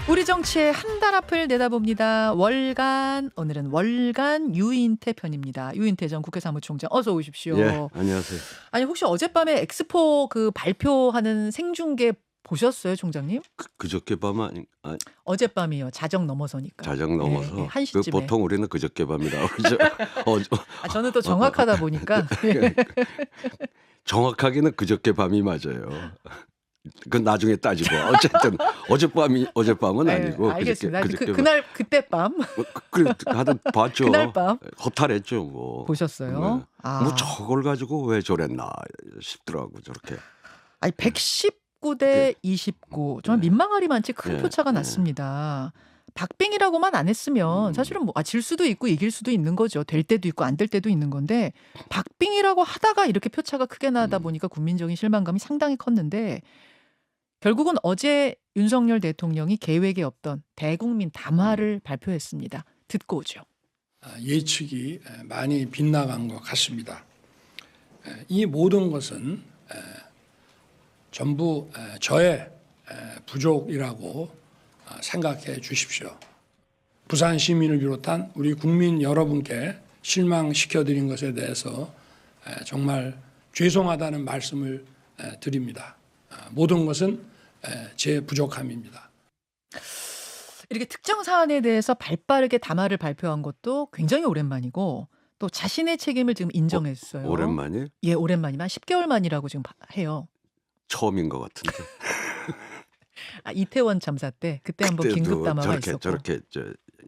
우리 정치의 한 달 앞을 내다봅니다. 월간, 오늘은 월간 유인태 편입니다. 유인태 전 국회 사무총장 어서 예, 오십시오. 안녕하세요. 아니 혹시 어젯밤에 엑스포 그 발표하는 생중계 보셨어요, 총장님? 그저께 밤 어젯밤이요. 자정 넘어서니까. 자정 예, 예, 넘어서 1시쯤에. 보통 우리는 그저께 밤이라고 그러죠. 저는 또 정확하다 보니까. 정확하게는 그저께 밤이 맞아요. 그건 나중에 따지고 어쨌든 어젯밤은 네, 아니고 알겠습니다. 그저께 그날 그때 밤 하여튼 봤죠. 그날 밤 허탈했죠. 뭐. 보셨어요? 네. 아. 뭐 저걸 가지고 왜 저랬나 싶더라고 저렇게. 아니 119대 29. 저는 민망하리만치 큰 예, 표차가 예. 났습니다. 박빙이라고만 안 했으면 사실은 뭐 질 수도 있고 이길 수도 있는 거죠. 될 때도 있고 안 될 때도 있는 건데 박빙이라고 하다가 이렇게 표차가 크게 나다 보니까 국민적인 실망감이 상당히 컸는데 결국은 어제 윤석열 대통령이 계획에 없던 대국민 담화를 발표했습니다. 듣고 오죠. 예측이 많이 빗나간 것 같습니다. 이 모든 것은 전부 저의 부족이라고 생각해 주십시오. 부산 시민을 비롯한 우리 국민 여러분께 실망시켜드린 것에 대해서 정말 죄송하다는 말씀을 드립니다. 모든 것은 제 부족함입니다. 이렇게 특정 사안에 대해서 발빠르게 담화를 발표한 것도 굉장히 오랜만이고 또 자신의 책임을 지금 인정했어요. 오랜만이 예, 오랜만이면 10개월 만이라고 지금 해요. 처음인 것 같은데. 이태원 참사 때 그때 한번 긴급 그때도 담화가 있었고 저렇게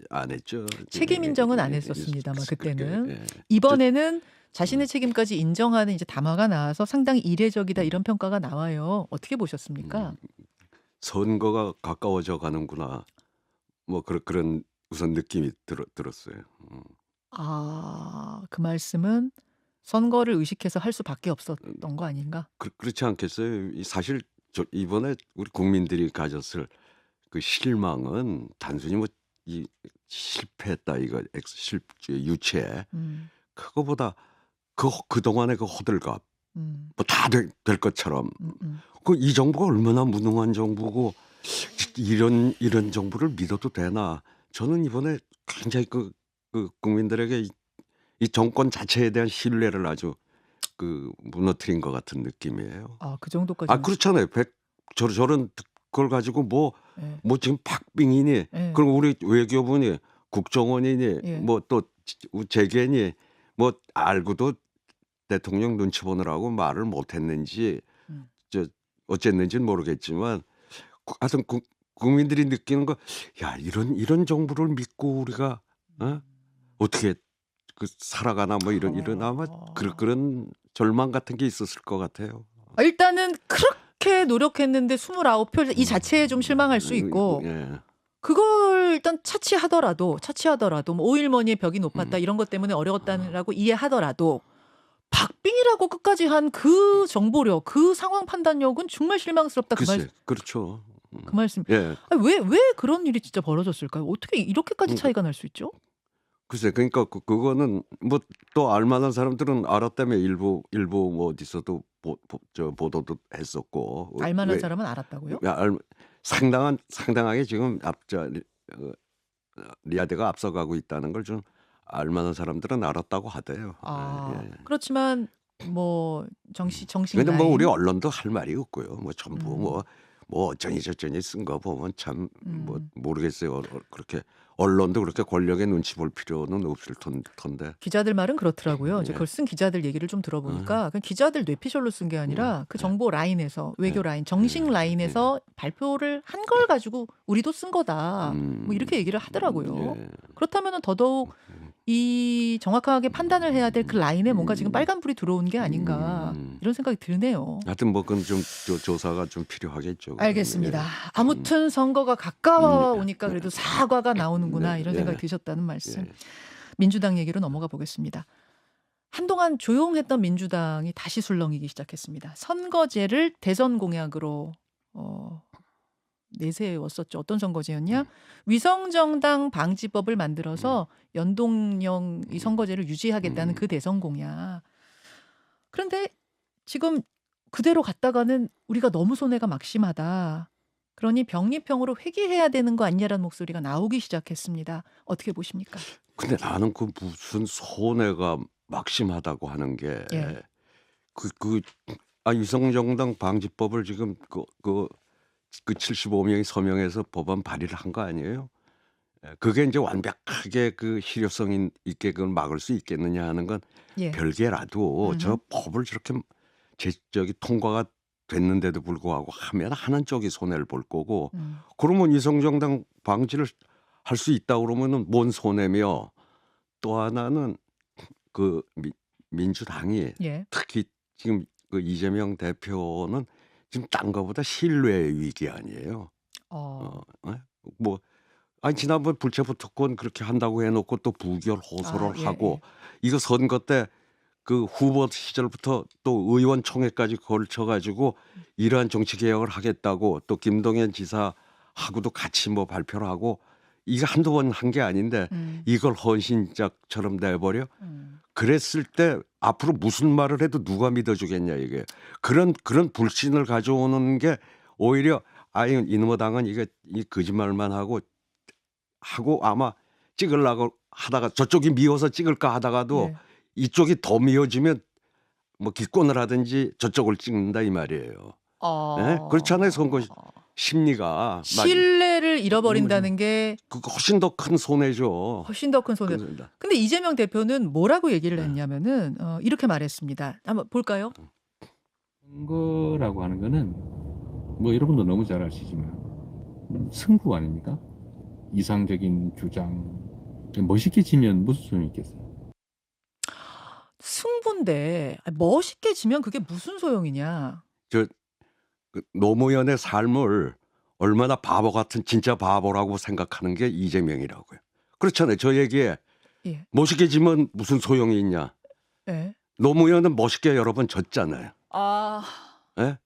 안 했죠. 책임 인정은 안 했었습니다만 그때는 그렇게, 예. 이번에는 자신의 책임까지 인정하는 이제 담화가 나와서 상당히 이례적이다 이런 평가가 나와요. 어떻게 보셨습니까? 선거가 가까워져 가는구나. 뭐 그런 우선 느낌이 들었어요. 그 말씀은 선거를 의식해서 할 수밖에 없었던 거 아닌가? 그렇지 않겠어요? 사실 이번에 우리 국민들이 가졌을 그 실망은 단순히 뭐 이 실패했다 이거 유체 음, 그거보다 그 동안의 그 호들갑 음, 뭐 다 될 것처럼 음. 이 정부가 얼마나 무능한 정부고 이런 정부를 믿어도 되나? 저는 이번에 굉장히 그 국민들에게 이 정권 자체에 대한 신뢰를 아주 무너뜨린 것 같은 느낌이에요. 그 정도까지. 그렇잖아요. 저런 그걸 가지고 뭐 예, 지금 박빙이니 예. 그리고 우리 외교부니 국정원이니 예. 뭐 또 재계니 뭐 알고도 대통령 눈치 보느라고 말을 못했는지 음. 어쨌는지는 모르겠지만 하여튼 국민들이 느끼는 거, 야 이런 정부를 믿고 우리가 어떻게 살아가나 뭐 이런 아마 그런 절망 같은 게 있었을 것 같아요. 일단은 그렇게 노력했는데 29표 이 자체에 좀 실망할 수 있고 예. 그걸 일단 차치하더라도 뭐 오일머니의 벽이 높았다 이런 것 때문에 어려웠다라고 이해하더라도 박빙이라고 끝까지 한 그 정보력, 그 상황 판단력은 정말 실망스럽다. 글쎄, 그렇죠. 그 말씀. 예. 왜 그런 일이 진짜 벌어졌을까요? 어떻게 이렇게까지 차이가 날 수 있죠? 글쎄, 그러니까 그거는 뭐 또 알만한 사람들은 알았다며 일부 뭐 어디서도 보도도 했었고. 알만한 사람은 알았다고요? 상당하게 지금 리아드가 앞서가고 있다는 걸 좀 알만한 사람들은 알았다고 하대요. 예. 그렇지만 뭐 정식 근데 뭐 라인. 우리 언론도 할 말이 없고요. 뭐 전부 뭐 어쩌니 저쩌니 쓴 거 보면 참 뭐 모르겠어요. 그렇게 언론도 그렇게 권력의 눈치 볼 필요는 없을 텐데. 기자들 말은 그렇더라고요. 이제 그걸 쓴 기자들 얘기를 좀 들어보니까 그 기자들 뇌피셜로 쓴 게 아니라 그 정보 라인에서 외교 라인, 정식 라인에서 발표를 한 걸 가지고 우리도 쓴 거다. 뭐 이렇게 얘기를 하더라고요. 예. 그렇다면 더더욱 이 정확하게 판단을 해야 될 그 라인에 뭔가 지금 빨간불이 들어온 게 아닌가 이런 생각이 드네요. 하여튼 뭐 그건 좀 조사가 좀 필요하겠죠. 알겠습니다. 아무튼 선거가 가까워오니까 그래도 사과가 나오는구나 이런 생각이 드셨다는 말씀. 민주당 얘기로 넘어가 보겠습니다. 한동안 조용했던 민주당이 다시 술렁이기 시작했습니다. 선거제를 대선 공약으로 내세웠었죠. 어떤 선거제였냐? 위성정당 방지법을 만들어서 연동형 이 선거제를 유지하겠다는 그 대선 공약. 그런데 지금 그대로 갔다가는 우리가 너무 손해가 막심하다. 그러니 병리평으로 회귀해야 되는 거 아니냐라는 목소리가 나오기 시작했습니다. 어떻게 보십니까? 근데 나는 그 무슨 손해가 막심하다고 하는 게 예. 그 위성정당 방지법을 지금 그 75명이 서명해서 법안 발의를 한 거 아니에요? 예, 그게 이제 완벽하게 그 실효성 있게 그걸 막을 수 있겠느냐 하는 건 예. 별개라도 저 음흠. 법을 저렇게 저기 통과가 됐는데도 불구하고 하면 하는 쪽이 손해를 볼 거고 그러면 위성정당 방지를 할 수 있다 그러면은 뭔 손해며 또 하나는 그 민주당이 예. 특히 지금 그 이재명 대표는 지금 딴 거보다 신뢰의 위기 아니에요. 예? 뭐 아니 지난번 불체포 특권 그렇게 한다고 해놓고 또 부결 호소를 예, 하고 예. 이거 선거 때 그 후보 시절부터 또 의원총회까지 걸쳐가지고 이러한 정치 개혁을 하겠다고 또 김동연 지사하고도 같이 뭐 발표를 하고 이거 한두 번 한 게 아닌데 이걸 헌신작처럼 내버려. 그랬을 때 앞으로 무슨 말을 해도 누가 믿어주겠냐 이게 그런 불신을 가져오는 게 오히려 아유 이놈의 당은 이게 이 거짓말만 하고 아마 찍으려고 하다가 저쪽이 미워서 찍을까 하다가도 예. 이쪽이 더 미워지면 뭐 기권을 하든지 저쪽을 찍는다 이 말이에요. 예? 그렇잖아요 선거 심리가 신뢰를 잃어버린다는 게 그거 훨씬 더 큰 손해죠. 훨씬 더 큰 손해. 그렇습니다. 근데 이재명 대표는 뭐라고 얘기를 했냐면은 이렇게 말했습니다. 한번 볼까요? 선거라고 하는 거는 뭐 여러분도 너무 잘 아시지만 승부 아닙니까? 이상적인 주장 멋있게 지면 무슨 소용이 있겠어요? 승부인데 멋있게 지면 그게 무슨 소용이냐? 그 노무현의 삶을 얼마나 바보 같은 진짜 바보라고 생각하는 게 이재명이라고요. 그렇잖아요. 저 얘기에 예. 멋있게 지면 무슨 소용이 있냐. 예. 노무현은 멋있게 여러 번 졌잖아요. 예?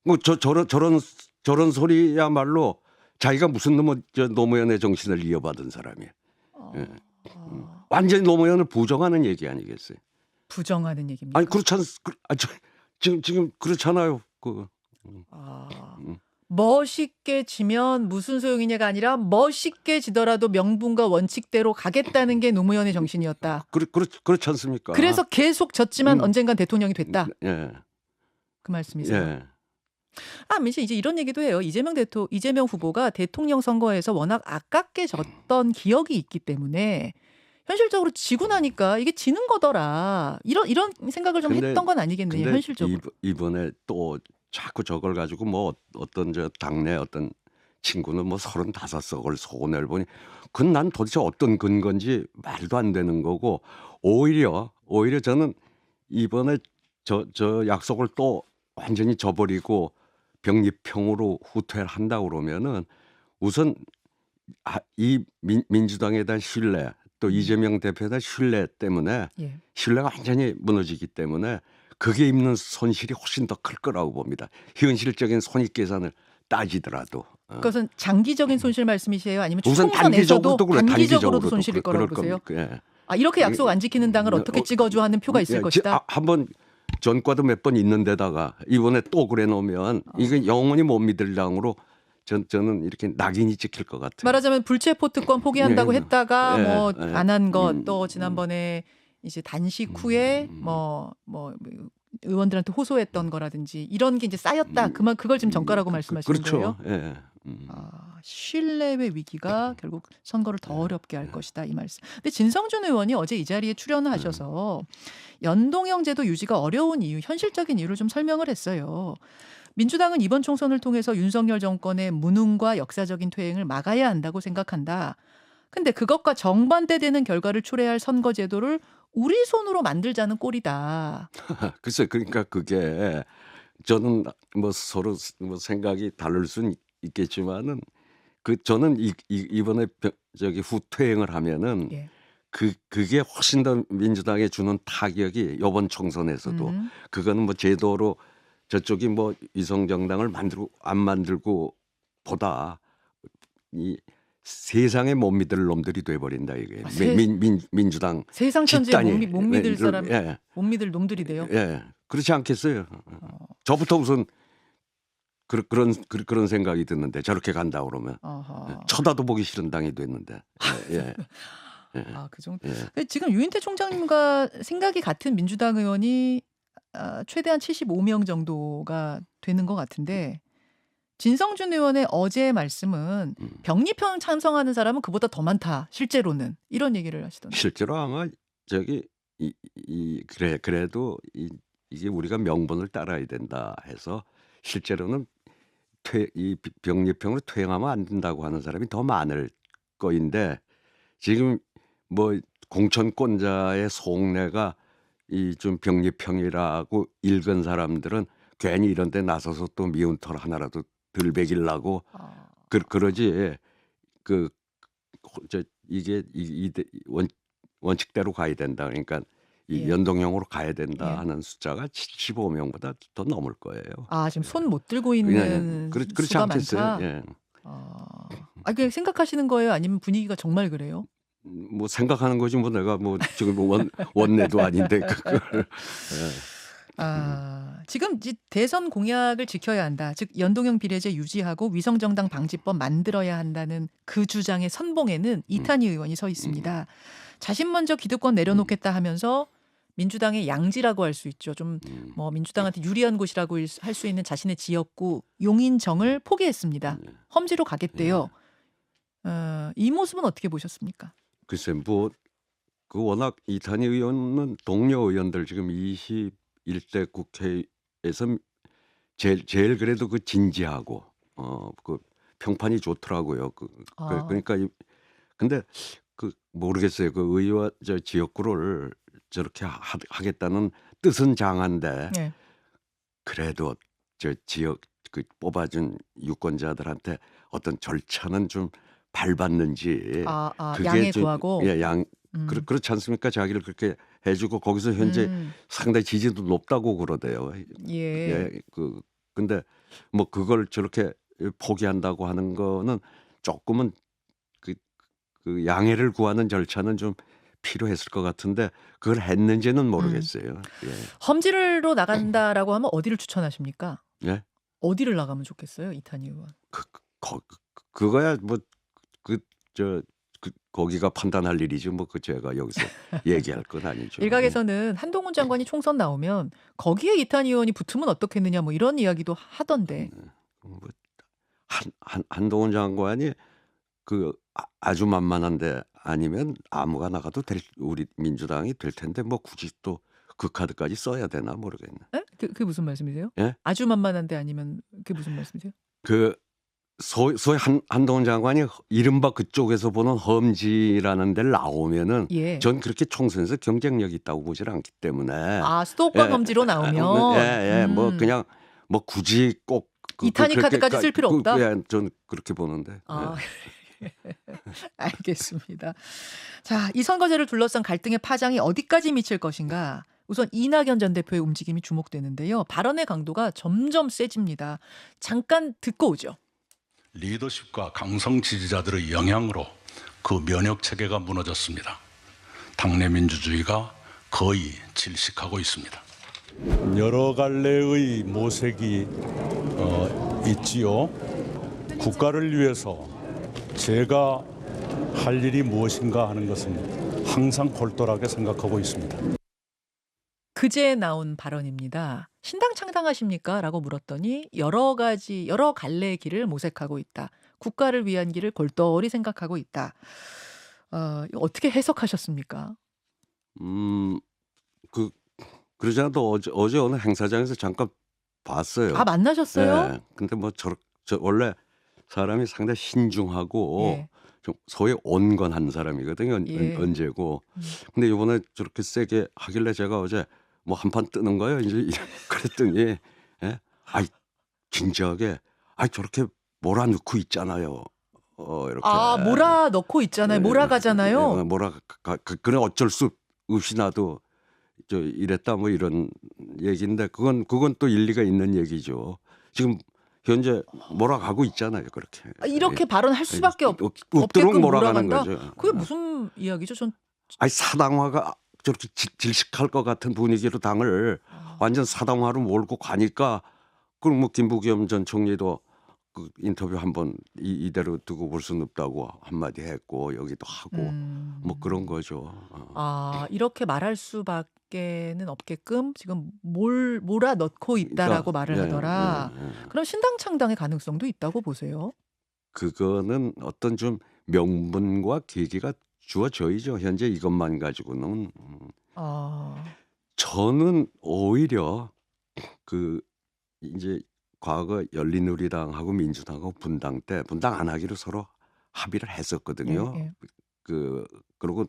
뭐 저런 소리야말로 자기가 무슨 노무현의 정신을 이어받은 사람이에요. 예. 완전히 노무현을 부정하는 얘기 아니겠어요? 부정하는 얘기입니까? 아니 그렇잖아요. 지금 그렇잖아요. 멋있게 지면 무슨 소용이냐가 아니라 멋있게 지더라도 명분과 원칙대로 가겠다는 게 노무현의 정신이었다. 그렇지 않습니까? 그래서 계속 졌지만 언젠간 대통령이 됐다. 예. 그 말씀이세요. 예. 이제 이런 얘기도 해요. 이재명 후보가 대통령 선거에서 워낙 아깝게 졌던 기억이 있기 때문에 현실적으로 지고 나니까 이게 지는 거더라. 이런 생각을 좀 했던 건 아니겠네요. 근데 현실적으로. 이번에 또 자꾸 저걸 가지고 뭐 어떤 저 당내 어떤 친구는 뭐 35석을 소원을 보니 그건 난 도대체 어떤 근거인지 말도 안 되는 거고 오히려 저는 이번에 저 약속을 또 완전히 저버리고 병리평으로 후퇴를 한다고 그러면은 우선 이 민주당에 대한 신뢰 또 이재명 대표에 대한 신뢰 때문에 예. 신뢰가 완전히 무너지기 때문에 그게 입는 손실이 훨씬 더 클 거라고 봅니다. 현실적인 손익 계산을 따지더라도. 그것은 장기적인 손실 말씀이세요? 아니면 우선 총선에서도 단기적으로도 그래, 단기적으로도 손실일 거라고 보세요? 예. 이렇게 약속 안 지키는 당을 어떻게 찍어줘 하는 표가 있을 것이다. 한번 전과도 몇 번 있는 데다가 이번에 또 그래 놓으면 이건 영원히 못 믿을 당으로 저는 이렇게 낙인이 찍힐 것 같아요. 말하자면 불체포 특권 포기한다고 예. 했다가 예. 뭐 예. 안 한 것 또 지난번에 이제 단식 후에 뭐 의원들한테 호소했던 거라든지 이런 게 이제 쌓였다. 그걸 지금 정가라고 말씀하시는 거예요? 그렇죠. 예. 신뢰의 위기가 결국 선거를 더 어렵게 할 것이다 이 말씀. 근데 진성준 의원이 어제 이 자리에 출연하셔서 연동형 제도 유지가 어려운 이유, 현실적인 이유를 좀 설명을 했어요. 민주당은 이번 총선을 통해서 윤석열 정권의 무능과 역사적인 퇴행을 막아야 한다고 생각한다. 근데 그것과 정반대되는 결과를 초래할 선거 제도를 우리 손으로 만들자는 꼴이다. 글쎄 그러니까 그게 저는 뭐 서로 뭐 생각이 다를 수는 있겠지만은 저는 이번에 저기 후퇴행을 하면은 예. 그게 훨씬 더 민주당에 주는 타격이 이번 총선에서도 그거는 뭐 제도로 저쪽이 뭐 위성정당을 만들고 안 만들고 보다 이 세상에 못 믿을 놈들이 돼버린다 이게 민주당 세상 천지에 집단이 못 믿을 사람, 예. 못 믿을 놈들이 돼요. 예, 그렇지 않겠어요. 저부터 우선 그런 생각이 드는데 저렇게 간다 그러면 어허. 쳐다도 보기 싫은 당이 됐는데. 예. 예. 아, 그 정도. 예. 근데 지금 유인태 총장님과 생각이 같은 민주당 의원이 최대한 75명 정도가 되는 것 같은데 진성준 의원의 어제의 말씀은 병리평 찬성하는 사람은 그보다 더 많다. 실제로는 이런 얘기를 하시던데. 실제로 아마 저기 그래도 이게 우리가 명분을 따라야 된다 해서 실제로는 이 병리평으로 퇴행하면 안 된다고 하는 사람이 더 많을 거인데 지금 뭐 공천권자의 속내가 이 좀 병리평이라고 읽은 사람들은 괜히 이런 데 나서서 또 미운 털 하나라도 덜 베기려고 그러지 이게 원칙대로 가야 된다. 그러니까 이 예. 연동형으로 가야 된다 예. 하는 숫자가 75명보다 더 넘을 거예요. 아, 지금 손 못 들고 그냥 있는 그렇지 수가 않겠어요? 많다. 예. 그냥 생각하시는 거예요? 아니면 분위기가 정말 그래요? 뭐 생각하는 거지 뭐 내가 뭐 지금 원내도 아닌데 그걸. 지금 대선 공약을 지켜야 한다. 즉 연동형 비례제 유지하고 위성정당 방지법 만들어야 한다는 그 주장의 선봉에는 이탄희 의원이 서 있습니다. 자신 먼저 기득권 내려놓겠다 하면서 민주당의 양지라고 할 수 있죠. 좀 뭐 민주당한테 유리한 곳이라고 할 수 있는 자신의 지역구 용인정을 포기했습니다. 험지로 가겠대요. 이 모습은 어떻게 보셨습니까? 글쎄 뭐 그 워낙 이탄희 의원은 동료 의원들 지금 21대 국회에서 제일 그래도 그 진지하고 그 평판이 좋더라고요. 그러니까 근데 그 모르겠어요. 그 의원 저 지역구를 저렇게 하겠다는 뜻은 장한데 네. 그래도 저 지역 그 뽑아준 유권자들한테 어떤 절차는 좀 밟았는지 그게 양해 좀- 구하고. 예, 그렇지 않습니까? 자기를 그렇게 해주고 거기서 현재 상당히 지지도 높다고 그러대요. 예. 근데 뭐 그걸 저렇게 포기한다고 하는 거는 조금은 그 양해를 구하는 절차는 좀 필요했을 것 같은데 그걸 했는지는 모르겠어요. 험지로 나간다라고 하면 어디를 추천하십니까? 예. 어디를 나가면 좋겠어요, 이탄희 의원? 그거야 뭐 거기가 판단할 일이지 뭐 그 제가 여기서 얘기할 건 아니죠. 일각에서는 한동훈 장관이 총선 나오면 거기에 이탄희 의원이 붙으면 어떻겠느냐 뭐 이런 이야기도 하던데. 뭐 한동훈 장관이 그 아주 만만한데 아니면 아무가 나가도 우리 민주당이 될 텐데 뭐 굳이 또 그 카드까지 써야 되나 모르겠네. 에? 그게 무슨 말씀이세요? 예? 아주 만만한데 아니면 그게 무슨 말씀이세요? 그 소위 한동훈 장관이 이른바 그쪽에서 보는 험지라는 데를 나오면은 예. 전 그렇게 총선에서 경쟁력이 있다고 보질 않기 때문에 수도권 예, 험지로 나오면 뭐 그냥 뭐 굳이 꼭 이탄희 카드까지 쓸 필요 없다? 전 그렇게 보는데. 알겠습니다. 자, 이 선거제를 둘러싼 갈등의 파장이 어디까지 미칠 것인가? 우선 이낙연 전 대표의 움직임이 주목되는데요. 발언의 강도가 점점 세집니다. 잠깐 듣고 오죠. 리더십과 강성 지지자들의 영향으로 그 면역 체계가 무너졌습니다. 당내 민주주의가 거의 질식하고 있습니다. 여러 갈래의 모색이 있지요. 국가를 위해서 제가 할 일이 무엇인가 하는 것은 항상 골똘하게 생각하고 있습니다. 그제 나온 발언입니다. 신당 창당하십니까? 라고 물었더니 여러 갈래의 길을 모색하고 있다. 국가를 위한 길을 골똘히 생각하고 있다. 이거 어떻게 해석하셨습니까? 그러지 않아도 어제 어느 행사장에서 잠깐 봤어요. 만나셨어요? 네. 근데 뭐 원래 사람이 상당히 신중하고 예. 좀 소위 온건한 사람이거든요. 예. 언제고. 근데 이번에 저렇게 세게 하길래 제가 어제 뭐 한판 뜨는 거예요. 이제 그랬더니 진지하게 저렇게 몰아넣고 있잖아요. 이렇게. 몰아넣고 있잖아요. 몰아가잖아요. 그래 어쩔 수 없이 나도 이랬다 뭐 이런 얘기인데 그건 또 일리가 있는 얘기죠. 지금 현재 몰아가고 있잖아요. 그렇게. 이렇게 발언할 수밖에 없도록 없게끔 몰아가는 몰아간다? 거죠. 그게 무슨 이야기죠? 전 사당화가 저렇게 질식할 것 같은 분위기로 당을 완전 사당화로 몰고 가니까 그럼 뭐 김부겸 전 총리도 그 인터뷰 한번 이대로 두고 볼 수는 없다고 한마디 했고 여기도 하고 뭐 그런 거죠. 아, 이렇게 말할 수밖에는 없게끔 지금 몰아넣고 있다라고 말을 예, 하더라. 예, 예. 그럼 신당 창당의 가능성도 있다고 보세요? 그거는 어떤 좀 명분과 계기가 주어져야죠. 현재 이것만 가지고는 아, 저는 오히려 그 이제 과거 열린우리당하고 민주당하고 분당 때 분당 안 하기로 서로 합의를 예, 했었거든요. 예. 그리고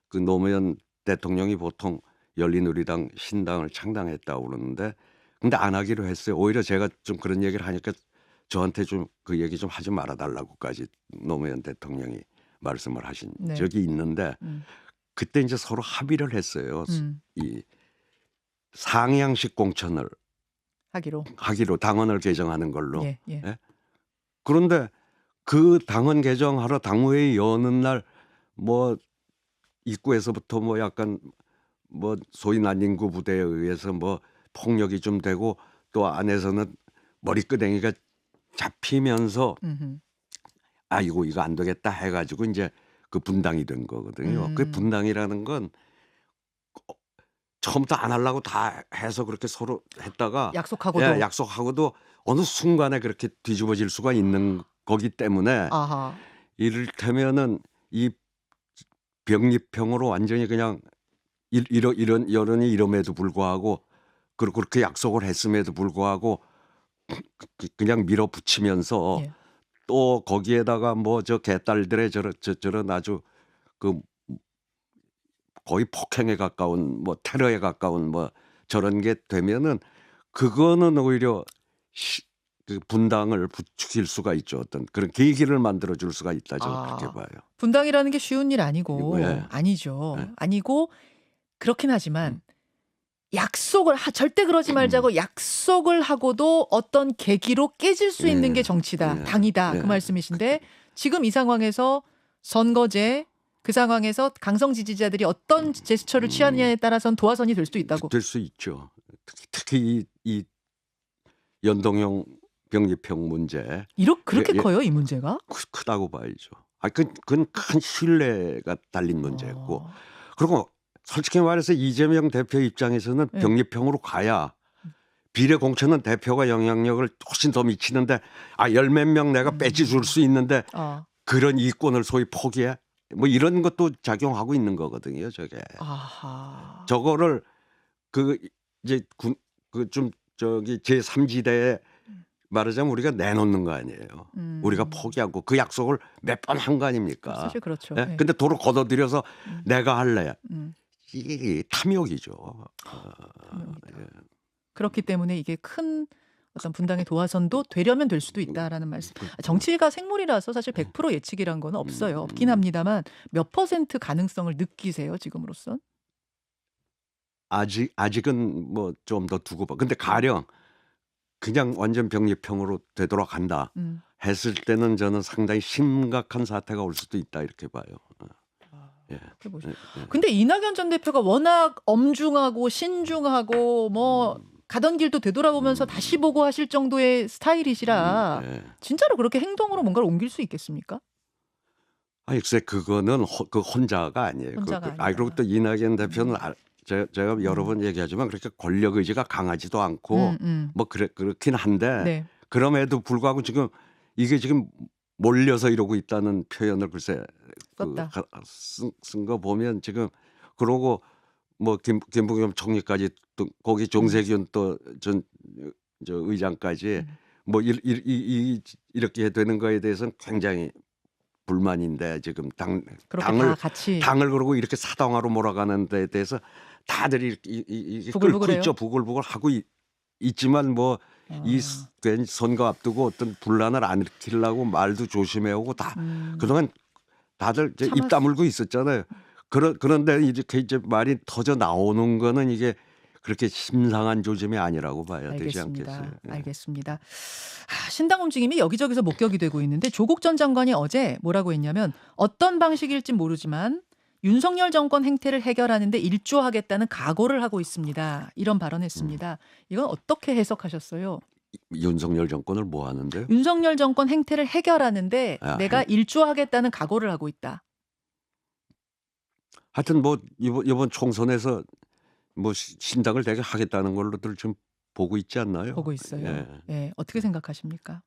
그 노무현 대통령이 보통 열린우리당 신당을 창당했다고 그러는데 근데 안 하기로 했어요. 오히려 제가 좀 그런 얘기를 하니까 저한테 좀 그 얘기 좀 하지 말아달라고까지 노무현 대통령이 말씀을 하신 네. 적이 있는데 음, 그때 이제 서로 합의를 했어요. 음, 이 상향식 공천을 하기로. 당원을 개정하는 걸로. 예, 예. 예? 그런데 그 당원 개정하러 당무회의 여는 날 뭐 입구에서부터 뭐 약간 뭐 소위 난임구 부대에 의해서 뭐 폭력이 좀 되고 또 안에서는 머리끄댕이가 잡히면서 음흠. 아이고 이거 안 되겠다 해가지고 이제 그 분당이 된 거거든요. 그 분당이라는 건 처음부터 안 하려고 다 해서 그렇게 서로 했다가 약속하고도. 예, 약속하고도 어느 순간에 그렇게 뒤집어질 수가 있는 거기 때문에 아하. 이를테면은 이 병립형으로 완전히 그냥 이런 여론이 이름에도 불구하고 그리고 그렇게 약속을 했음에도 불구하고 그냥 밀어붙이면서 예. 또 거기에다가 뭐 저 개딸들의 저런 아주 그 거의 폭행에 가까운 뭐 테러에 가까운 뭐 저런 게 되면은 그거는 오히려 그 분당을 부추길 수가 있죠. 어떤 그런 계기를 만들어 줄 수가 있다 저는 그렇게 아, 봐요. 분당이라는 게 쉬운 일 아니고 예. 아니죠. 예. 아니고 그렇긴 하지만 약속을 절대 그러지 말자고 약속을 하고도 어떤 계기로 깨질 수 있는 게 정치다, 예. 당이다 예. 그 말씀이신데 지금 이 상황에서 선거제 그 상황에서 강성 지지자들이 어떤 제스처를 취하느냐에 따라서는 도화선이 될 수도 있다고. 될 수 있죠. 특히 이 연동형 병립형 문제 그렇게 예, 예. 커요 이 문제가? 크다고 봐야죠. 그건 큰 신뢰가 달린 문제였고 어. 그리고 솔직히 말해서 이재명 대표 입장에서는 네. 병립형으로 가야 비례 공천은 대표가 영향력을 훨씬 더 미치는데 10몇 명 내가 배지 줄 수 있는데 그런 이권을 소위 포기해? 뭐 이런 것도 작용하고 있는 거거든요. 저게. 아하. 저거를 그 이제 좀 저기 제3지대에 말하자면 우리가 내놓는 거 아니에요. 우리가 포기하고 그 약속을 몇 번 한 거 아닙니까? 사실 그렇죠. 예? 네. 근데 도로 걷어들여서 내가 할래. 이게 탐욕이죠. 예. 그렇기 때문에 이게 큰 어떤 분당의 도화선도 되려면 될 수도 있다라는 말씀. 정치가 생물이라서 사실 100% 예측이란 건 없어요. 없긴 합니다만 몇 퍼센트 가능성을 느끼세요 지금으로선? 아직은 뭐 좀 더 두고 봐. 근데 가령 그냥 완전 병립형으로 되도록 한다 했을 때는 저는 상당히 심각한 사태가 올 수도 있다 이렇게 봐요. 예. 근데 이낙연 전 대표가 워낙 엄중하고 신중하고 뭐 가던 길도 되돌아보면서 다시 보고 하실 정도의 스타일이시라 진짜로 그렇게 행동으로 뭔가를 옮길 수 있겠습니까? 글쎄 그거는 그 혼자가 아니에요. 혼자가 아니다. 그리고 또 이낙연 대표는 제가 여러 번 얘기하지만 그렇게 권력 의지가 강하지도 않고 뭐 그렇긴 한데 네. 그럼에도 불구하고 지금 이게 지금 몰려서 이러고 있다는 표현을 글쎄 쓴 거 보면 지금 그러고 뭐 김부겸 총리까지 또 거기 종세균 또 저 의장까지 뭐 이렇게 되는 거에 대해서는 굉장히 불만인데 지금 당을 그러고 이렇게 사당화로 몰아가는 데에 대해서 다들 이렇게 끓고 있죠. 부글부글 하고 있지만 뭐 이 괜히 선거 앞두고 어떤 분란을 안 일으키려고 말도 조심해오고 다 그동안 다들 이제 입 다물고 있었잖아요. 그런데 이렇게 이제 말이 터져 나오는 거는 이게 그렇게 심상한 조짐이 아니라고 봐야 되지 않겠어요. 알겠습니다. 신당 움직임이 여기저기서 목격이 되고 있는데 조국 전 장관이 어제 뭐라고 했냐면 어떤 방식일진 모르지만 윤석열 정권 행태를 해결하는 데 일조하겠다는 각오를 하고 있습니다. 이런 발언했습니다. 이건 어떻게 해석하셨어요? 윤석열 정권을 뭐 하는데요? 윤석열 정권 행태를 해결하는데 아, 내가 일조하겠다는 각오를 하고 있다. 하여튼 뭐 이번 총선에서 뭐 신당을 되게 하겠다는 걸로들 지금 보고 있지 않나요? 보고 있어요. 예. 예, 어떻게 생각하십니까?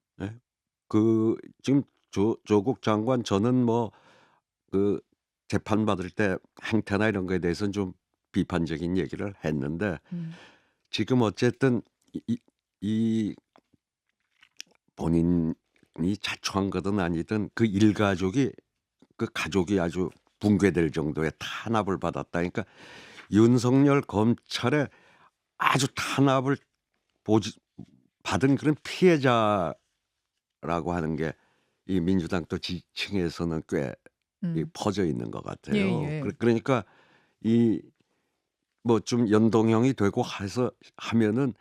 그 지금 조국 장관 저는 뭐 그 재판 받을 때 행태나 이런 거에 대해서는 좀 비판적인 얘기를 했는데 지금 어쨌든 이 본인이 자초한 거든 아니든 그 일가족이 그 가족이 아주 붕괴될 정도의 탄압을 받았다니까 윤석열 검찰의 아주 탄압을 받은 그런 피해자라고 하는 게 이 민주당 또 지층에서는 꽤 퍼져 있는 것 같아요. 예, 예. 그러니까 이 뭐 좀 연동형이 되고 해서 하면은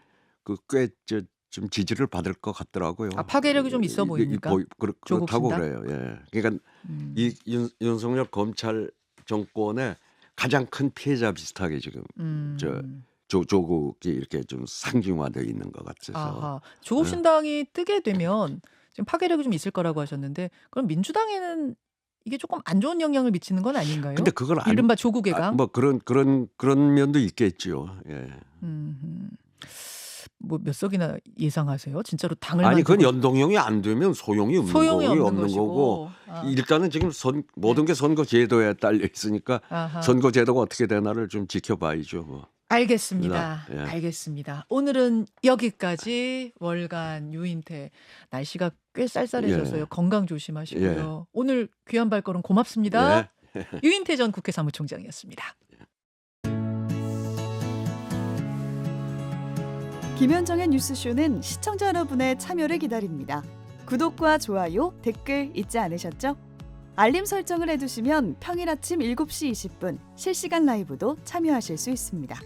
그 꽤 좀 지지를 받을 것 같더라고요. 아, 파괴력이 좀 있어 보입니까? 조국 그렇다고 신당? 그래요. 예. 그러니까 이 윤석열 검찰 정권의 가장 큰 피해자 비슷하게 지금 조국이 이렇게 좀 상징화되어 있는 것 같아서. 아하. 조국 신당이 뜨게 되면 지금 파괴력이 좀 있을 거라고 하셨는데 그럼 민주당에는 이게 조금 안 좋은 영향을 미치는 건 아닌가요? 근데 그걸 이른바 조국의 강? 뭐 그런 면도 있겠죠. 예. 뭐 몇 석이나 예상하세요? 진짜로 당을 아니 그건 만들고 연동형이 안 되면 소용이 없는 소용이 거고 없는 없는 거고 것이고. 아. 일단은 지금 모든 게 선거 제도에 딸려 있으니까 아하. 선거 제도가 어떻게 되나를 좀 지켜봐야죠. 뭐. 알겠습니다. 예. 알겠습니다. 오늘은 여기까지. 월간 유인태. 날씨가 꽤 쌀쌀해져서요. 예. 건강 조심하시고요. 오늘 귀한 발걸음 고맙습니다. 예. 유인태 전 국회 사무총장이었습니다. 김현정의 뉴스쇼는 시청자 여러분의 참여를 기다립니다. 구독과 좋아요, 댓글 잊지 않으셨죠? 알림 설정을 해두시면 평일 아침 7시 20분 실시간 라이브도 참여하실 수 있습니다.